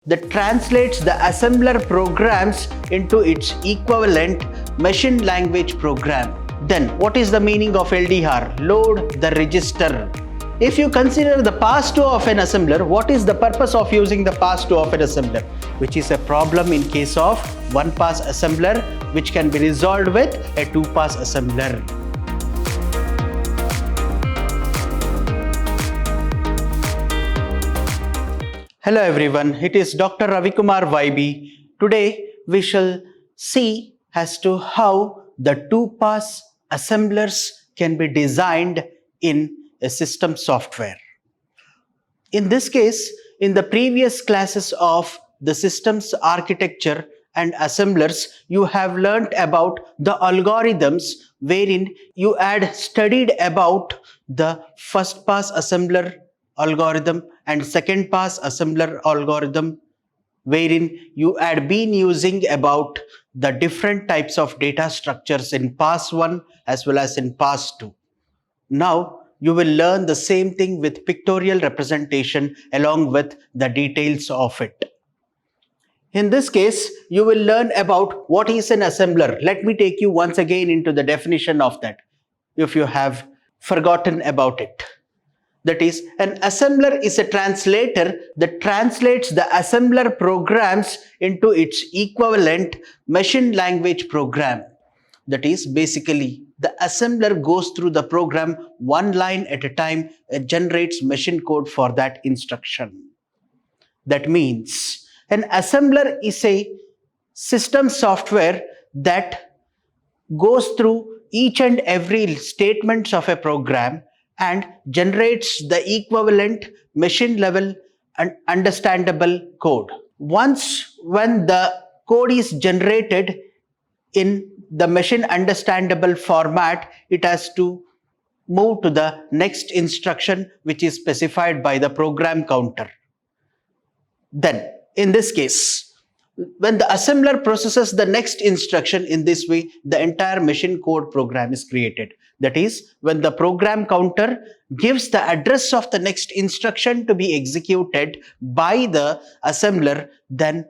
that translates the assembler programs into its equivalent machine language program. Then, what is the meaning of LDR? Load the register. If you consider the pass-through of an assembler, what is the purpose of using the pass-through of an assembler? Which is a problem in case of one-pass assembler, which can be resolved with a two-pass assembler. Hello everyone, it is Dr. Ravikumar YB. Today we shall see as to how the two-pass assemblers can be designed in a system software. In this case, in the previous classes of the systems architecture and assemblers, you have learnt about the algorithms wherein you had studied about the first pass assembler algorithm and second pass assembler algorithm, wherein you had been using about the different types of data structures in pass 1 as well as in pass 2. Now you will learn the same thing with pictorial representation along with the details of it. In this case, you will learn about what is an assembler. Let me take you once again into the definition of that, if you have forgotten about it. That is, an assembler is a translator that translates the assembler programs into its equivalent machine language program. That is, basically, the assembler goes through the program one line at a time. It generates machine code for that instruction. That means an assembler is a system software that goes through each and every statements of a program and generates the equivalent machine level and understandable code. Once when the code is generated in the machine understandable format, it has to move to the next instruction which is specified by the program counter. Then, in this case, when the assembler processes the next instruction in this way, the entire machine code program is created. That is, when the program counter gives the address of the next instruction to be executed by the assembler, then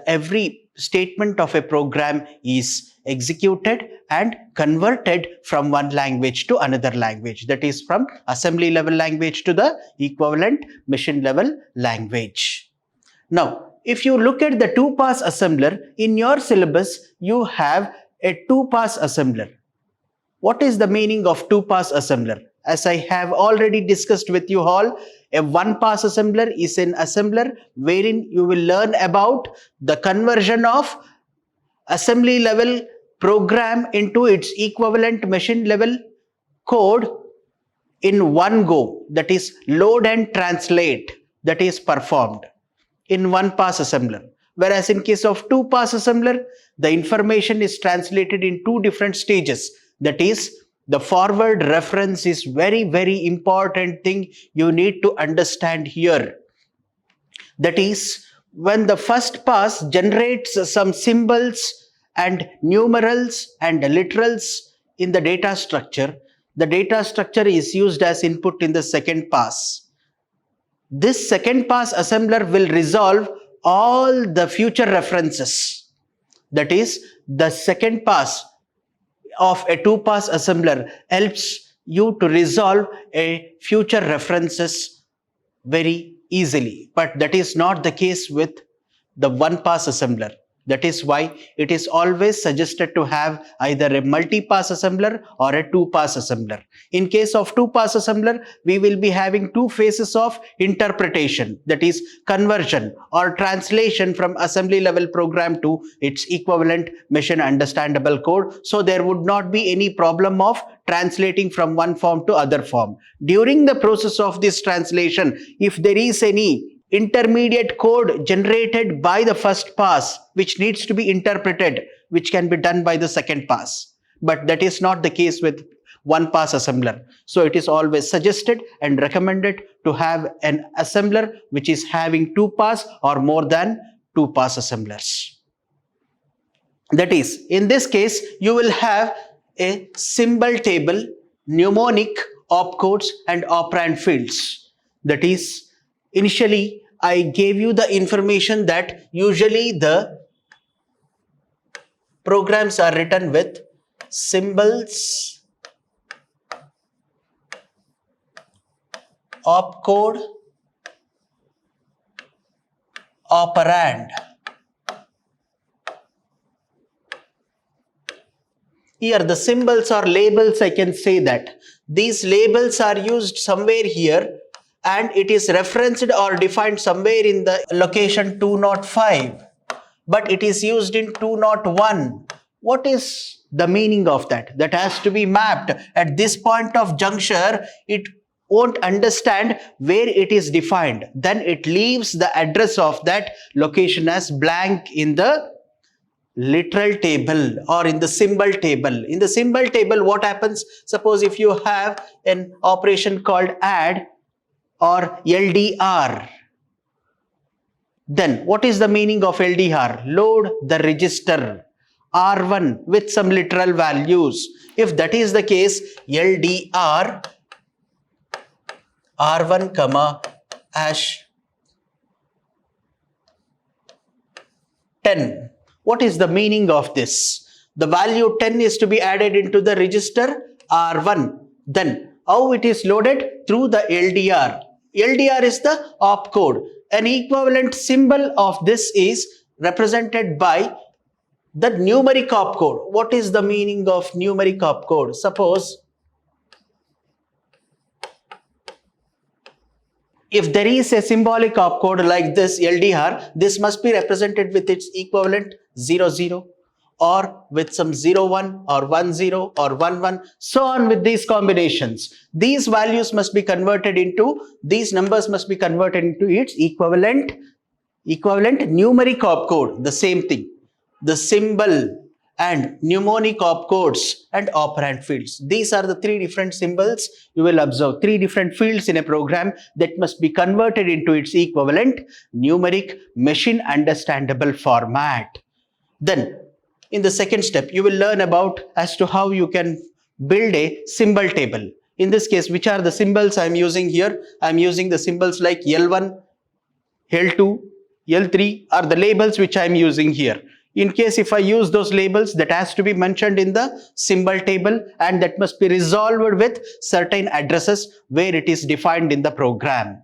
every statement of a program is executed and converted from one language to another language. That is, from assembly level language to the equivalent machine level language. Now, if you look at the two-pass assembler, in your syllabus, you have a two-pass assembler. What is the meaning of two-pass assembler? As I have already discussed with you all, a one-pass assembler is an assembler wherein you will learn about the conversion of assembly level program into its equivalent machine level code in one go. That is, load and translate, that is performed in one pass assembler. Whereas in case of two pass assembler, the information is translated in two different stages. That is, the forward reference is very important thing you need to understand here. That is, when the first pass generates some symbols and numerals and literals in the data structure, the data structure is used as input in the second pass. This second pass assembler will resolve all the future references. That is, the second pass of a two-pass assembler helps you to resolve a future references very easily. But that is not the case with the one-pass assembler. That is why it is always suggested to have either a multi-pass assembler or a two-pass assembler. In case of two-pass assembler, we will be having two phases of interpretation, that is conversion or translation from assembly level program to its equivalent machine understandable code. So there would not be any problem of translating from one form to other form. During the process of this translation, if there is any intermediate code generated by the first pass which needs to be interpreted, which can be done by the second pass. But that is not the case with one pass assembler. So it is always suggested and recommended to have an assembler which is having two pass or more than two pass assemblers. That is, in this case, you will have a symbol table, mnemonic, opcodes and operand fields. That is, initially I gave you the information that usually the programs are written with symbols, opcode, operand. Here the symbols or labels, I can say that these labels are used somewhere here and it is referenced or defined somewhere in the location 205, but it is used in 201. What is the meaning of that? That has to be mapped. At this point of juncture, it won't understand where it is defined. Then it leaves the address of that location as blank in the literal table or in the symbol table. In the symbol table, what happens? Suppose if you have an operation called add or LDR, then what is the meaning of LDR? Load the register R1 with some literal values. If that is the case, LDR R1 comma hash 10. What is the meaning of this? The value 10 is to be added into the register R1. Then how it is loaded? Through the LDR. LDR is the opcode. An equivalent symbol of this is represented by the numeric opcode. What is the meaning of numeric opcode? Suppose if there is a symbolic opcode like this LDR, this must be represented with its equivalent 00 or with some 01 or 10 or 11, so on with these combinations. These values must be converted into, these numbers must be converted into its equivalent numeric opcode. The same thing. The symbol and mnemonic opcodes and operand fields. These are the three different symbols you will observe. Three different fields in a program that must be converted into its equivalent numeric machine understandable format. Then in the second step, you will learn about as to how you can build a symbol table. In this case, which are the symbols I am using here? I am using the symbols like L1, L2, L3 are the labels which I am using here. In case if I use those labels, that has to be mentioned in the symbol table and that must be resolved with certain addresses where it is defined in the program.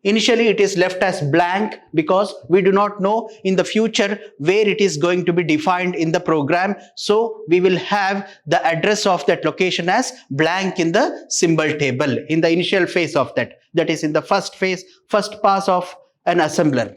Initially, it is left as blank because we do not know in the future where it is going to be defined in the program. So we will have the address of that location as blank in the symbol table in the initial phase of that. That is in the first phase, first pass of an assembler.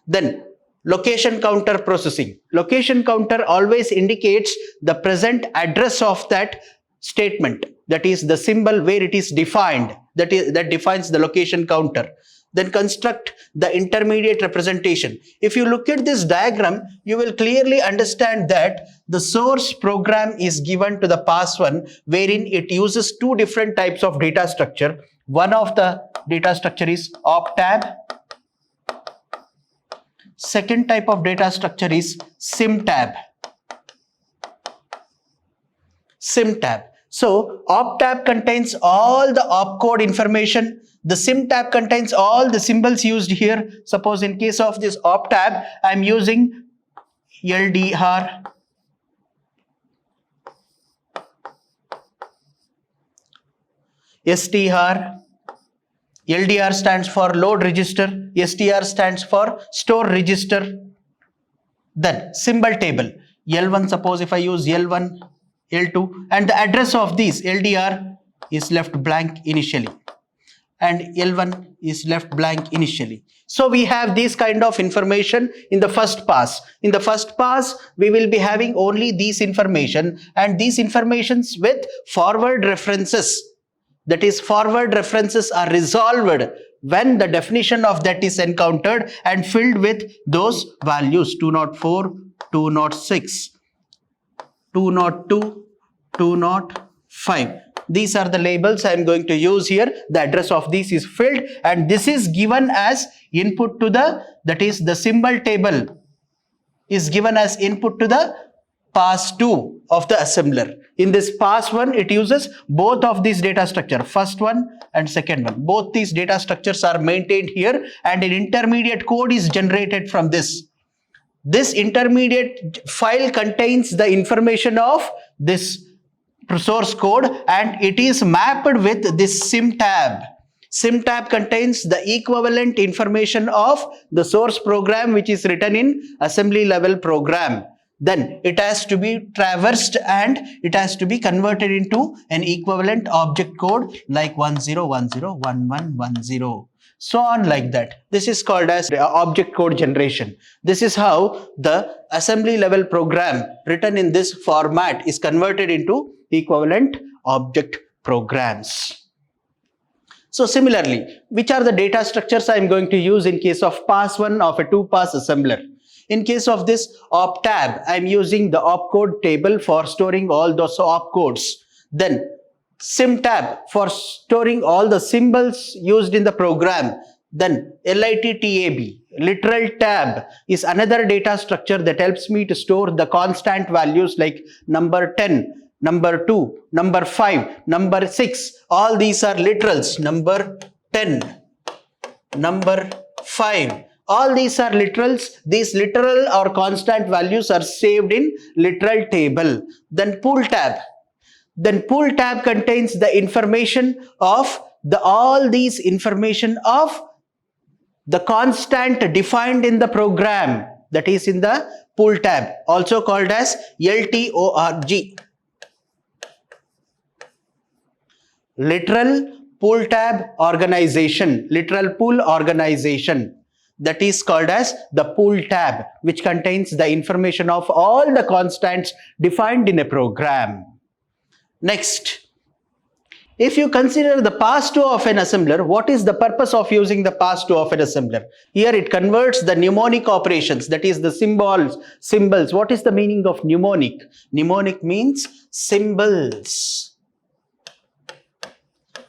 Then location counter processing. Location counter always indicates the present address of that statement. That is the symbol where it is defined. That defines the location counter. Then construct the intermediate representation. If you look at this diagram, you will clearly understand that the source program is given to the pass 1, wherein it uses two different types of data structure. One of the data structure is optab. Second type of data structure is symtab. Symtab. So optab contains all the opcode information. The symtab contains all the symbols used here. Suppose in case of this optab, I am using LDR, STR. LDR stands for load register, STR stands for store register. Then symbol table, L1, suppose if I use L1, L2, and the address of these LDR is left blank initially and L1 is left blank initially. So we have this kind of information in the first pass. In the first pass, we will be having only these information and these informations with forward references. That is, forward references are resolved when the definition of that is encountered and filled with those values 204, 206, 202, 205. These are the labels I am going to use here. The address of these is filled and this is given as input to the, that is the symbol table is given as input to the pass 2 of the assembler. In this pass 1, it uses both of these data structure, first one and second one. Both these data structures are maintained here, and an intermediate code is generated from this. This intermediate file contains the information of this source code, and it is mapped with this SIMTAB. SIMTAB contains the equivalent information of the source program which is written in assembly level program. Then it has to be traversed and it has to be converted into an equivalent object code like 10101110. So on like that. This is called as object code generation. This is how the assembly level program written in this format is converted into equivalent object programs. So similarly, which are the data structures I am going to use in case of pass 1 of a 2-pass assembler? In case of this optab, I am using the opcode table for storing all those opcodes. Then SIMTAB for storing all the symbols used in the program. Then LITTAB, literal tab, is another data structure that helps me to store the constant values like number 10, number 2, number 5, number 6. All these are literals. Number 10, number 5. All these are literals. These literal or constant values are saved in literal table. Then pool tab. Then pool tab contains the information of all these information of the constant defined in the program, that is in the pool tab, also called as LTORG. Literal pool tab organization, literal pool organization. That is called as the pool tab, which contains the information of all the constants defined in a program. Next, if you consider the pass 2 of an assembler, what is the purpose of using the pass 2 of an assembler? Here it converts the mnemonic operations, that is the symbols. What is the meaning of mnemonic? Mnemonic means symbols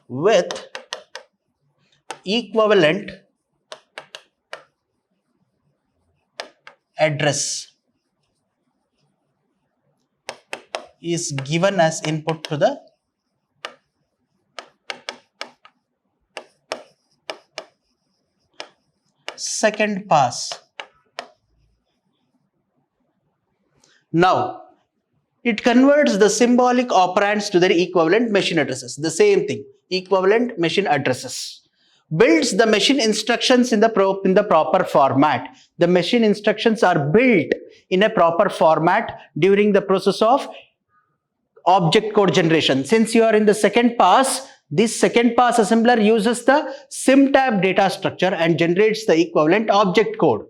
with equivalent address is given as input to the second pass. Now, it converts the symbolic operands to their equivalent machine addresses. The same thing, equivalent machine addresses. Builds the machine instructions in the proper format. The machine instructions are built in a proper format during the process of object code generation. Since you are in the second pass, this second pass assembler uses the SIMTAB data structure and generates the equivalent object code.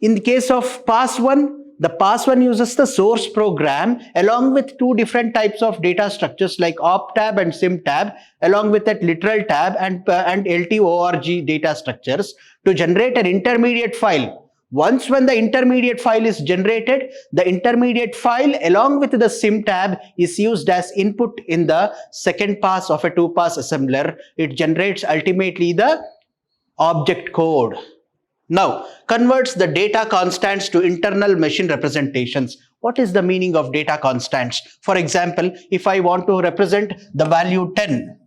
In the case of pass 1, the pass 1 uses the source program along with two different types of data structures like optab and SIMTAB, along with that literal tab and LTORG data structures to generate an intermediate file. Once when the intermediate file is generated, the intermediate file along with the SIMTAB is used as input in the second pass of a 2-pass assembler. It generates ultimately the object code. Now, converts the data constants to internal machine representations. What is the meaning of data constants? For example, if I want to represent the value 10,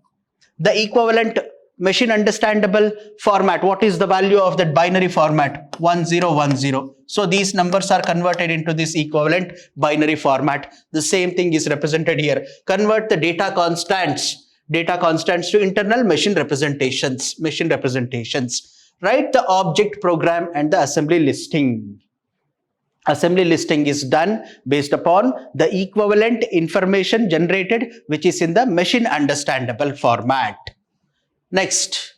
the equivalent machine understandable format, what is the value of that binary format? 1010. So these numbers are converted into this equivalent binary format. The same thing is represented here. Convert the data constants to internal machine representations. Write the object program and the assembly listing. Assembly listing is done based upon the equivalent information generated, which is in the machine understandable format. Next,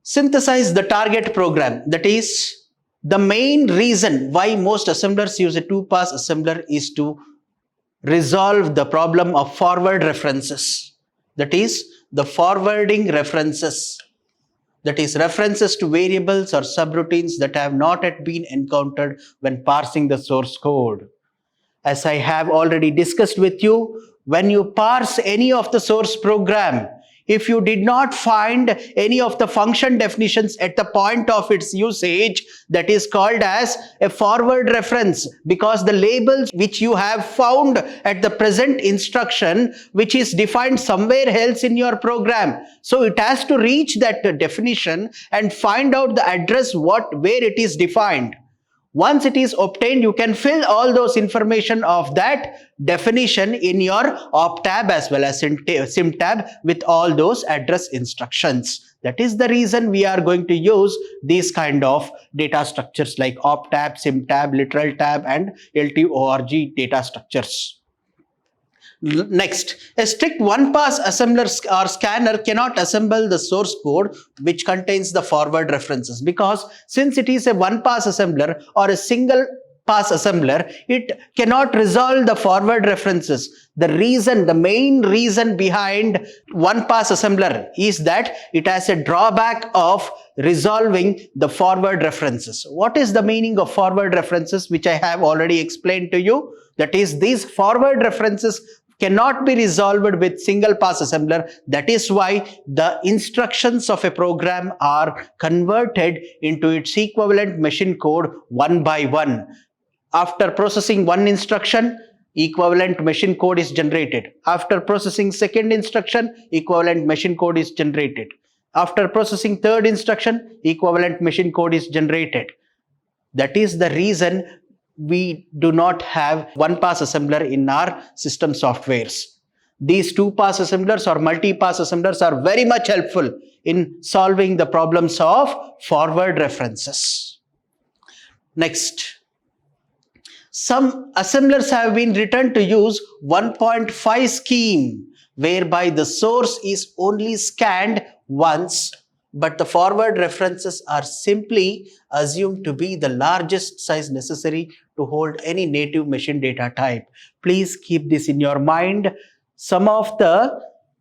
synthesize the target program. That is, the main reason why most assemblers use a 2-pass assembler is to resolve the problem of forward references. That is, the forwarding references. That is, references to variables or subroutines that have not yet been encountered when parsing the source code. As I have already discussed with you, when you parse any of the source program, If you did not find any of the function definitions at the point of its usage, that is called as a forward reference, because the labels which you have found at the present instruction, which is defined somewhere else in your program, so it has to reach that definition and find out the address where it is defined. Once it is obtained, you can fill all those information of that definition in your op tab as well as in sim tab with all those address instructions. That is the reason we are going to use these kind of data structures like op tab, sim tab, literal tab and LTORG data structures. Next, a strict one-pass assembler or scanner cannot assemble the source code which contains the forward references, because since it is a one-pass assembler or a single pass assembler, it cannot resolve the forward references. The main reason behind one pass assembler is that it has a drawback of resolving the forward references. What is the meaning of forward references, which I have already explained to you? That is, these forward references cannot be resolved with single pass assembler. That is why the instructions of a program are converted into its equivalent machine code one by one. After processing one instruction, equivalent machine code is generated. After processing second instruction, equivalent machine code is generated. After processing third instruction, equivalent machine code is generated. That is the reason we do not have one pass assembler in our system softwares. These two pass assemblers or multi-pass assemblers are very much helpful in solving the problems of forward references. Next, some assemblers have been written to use 1.5 scheme, whereby the source is only scanned once, but the forward references are simply assumed to be the largest size necessary to hold any native machine data type. Please keep this in your mind. Some of the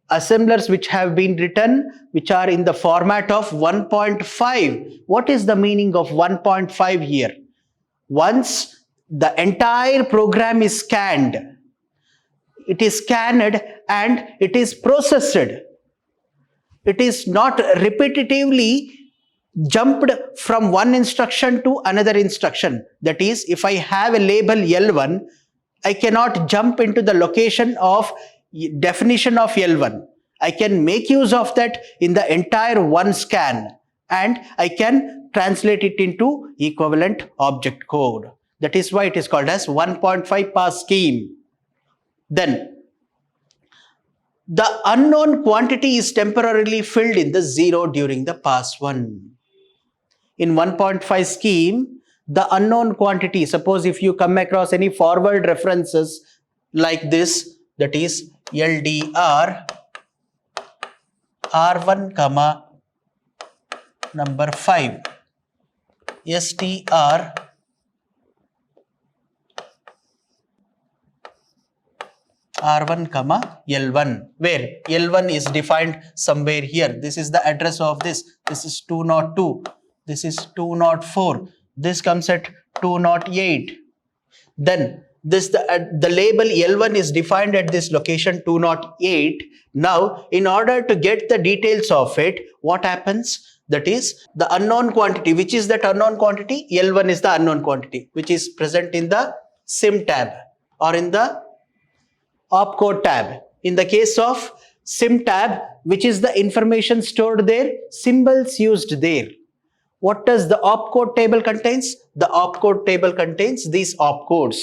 assemblers which have been written, which are in the format of 1.5. What is the meaning of 1.5 here? Once the entire program is scanned, it is scanned and it is processed. It is not repetitively jumped from one instruction to another instruction. That is, if I have a label L1, I cannot jump into the location of definition of L1. I can make use of that in the entire one scan, and I can translate it into equivalent object code. That is why it is called as 1.5 pass scheme. Then, the unknown quantity is temporarily filled in the 0 during the pass 1. In 1.5 scheme, the unknown quantity, suppose if you come across any forward references like this, that is LDR R1 comma number 5, STR R1 comma L1, where L1 is defined somewhere here. This is the address of this. This is 202. This is 204. This comes at 208. Then the label L1 is defined at this location 208. Now, in order to get the details of it, what happens? That is the unknown quantity. Which is that unknown quantity? L1 is the unknown quantity, which is present in the sim tab or in the opcode tab. In the case of sim tab, which is the information stored there, symbols used there. What does the opcode table contains? The opcode table contains these opcodes.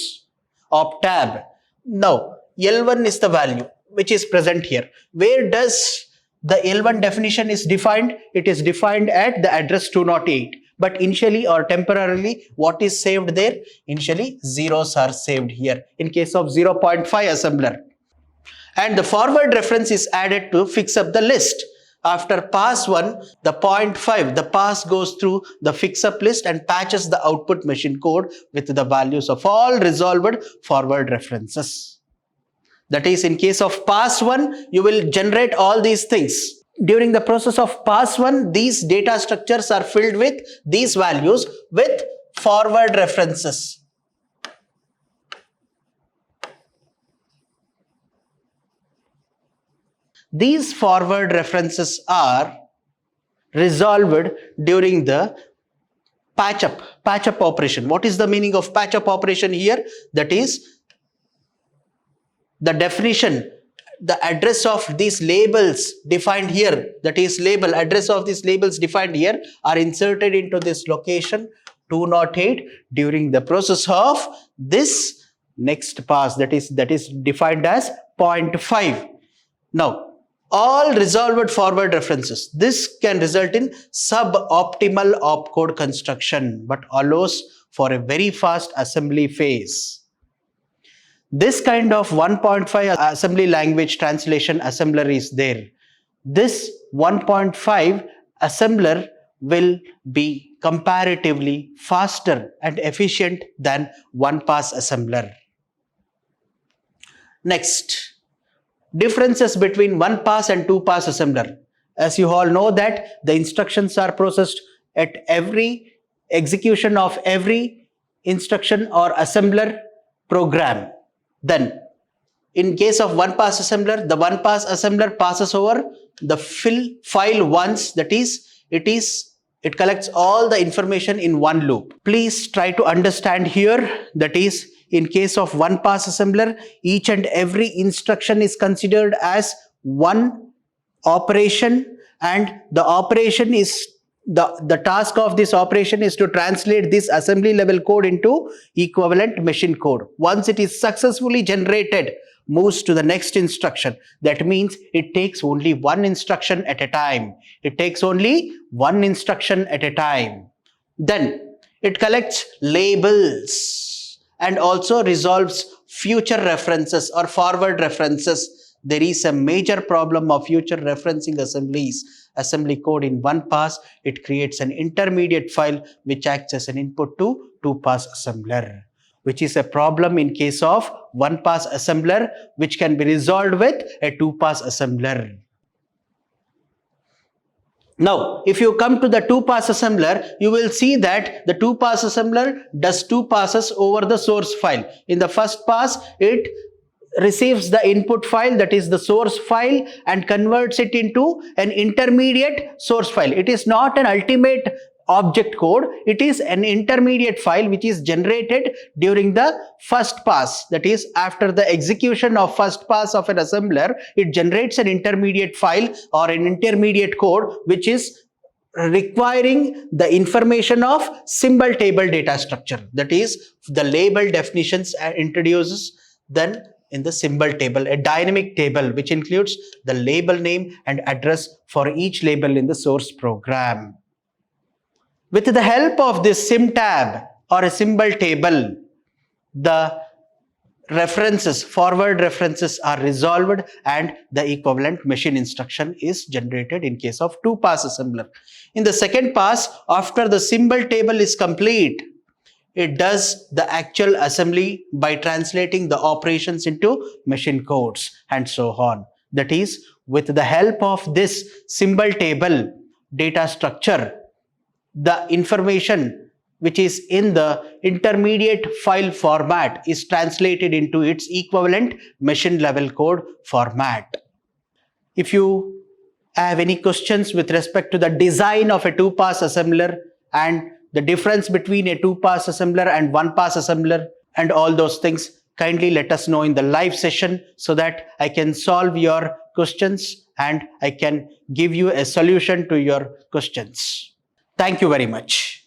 Op tab. Now, L1 is the value which is present here. Where does the L1 definition is defined? It is defined at the address 208. But initially or temporarily, what is saved there? Initially, zeros are saved here in case of 0.5 assembler. And the forward reference is added to fix up the list. After pass 1, the 0.5, the pass goes through the fix up list and patches the output machine code with the values of all resolved forward references. That is, in case of pass 1, you will generate all these things. During the process of pass 1, these data structures are filled with these values with forward references. These forward references are resolved during the patch-up operation. What is the meaning of patch-up operation here? That is the definition, the address of these labels defined here, that is address of these labels defined here are inserted into this location 208 during the process of this next pass, that is defined as 0.5. Now, all resolved forward references, this can result in suboptimal opcode construction but allows for a very fast assembly phase. This kind of 1.5 assembly language translation assembler is there. This 1.5 assembler will be comparatively faster and efficient than one-pass assembler. Next, differences between one-pass and two-pass assembler. As you all know that the instructions are processed at every execution of every instruction or assembler program. Then, in case of one-pass assembler, the one-pass assembler passes over the file once, that is, it collects all the information in one loop. Please try to understand here, that is, in case of one-pass assembler, each and every instruction is considered as one operation, and the operation is the task of this operation is to translate this assembly level code into equivalent machine code. Once it is successfully generated, moves to the next instruction. That means it takes only one instruction at a time. It takes only one instruction at a time. Then it collects labels and also resolves future references or forward references. There is a major problem of future referencing assembly code in one pass. It creates an intermediate file which acts as an input to two-pass assembler, which is a problem in case of one-pass assembler, which can be resolved with a two-pass assembler. Now, if you come to the two-pass assembler, you will see that the two-pass assembler does two passes over the source file. In the first pass, it receives the input file, that is the source file, and converts it into an intermediate source file. It is not an ultimate object code, it is an intermediate file which is generated during the first pass. That is, after the execution of first pass of an assembler, it generates an intermediate file or an intermediate code which is requiring the information of symbol table data structure. That is, the label definitions introduces then in the symbol table, a dynamic table which includes the label name and address for each label in the source program. With the help of this symtab or a symbol table, the forward references are resolved and the equivalent machine instruction is generated in case of two-pass assembler. In the second pass, after the symbol table is complete, it does the actual assembly by translating the operations into machine codes and so on. That is, with the help of this symbol table data structure, the information which is in the intermediate file format is translated into its equivalent machine level code format. If you have any questions with respect to the design of a two-pass assembler and the difference between a two-pass assembler and one-pass assembler and all those things, kindly let us know in the live session so that I can solve your questions and I can give you a solution to your questions. Thank you very much.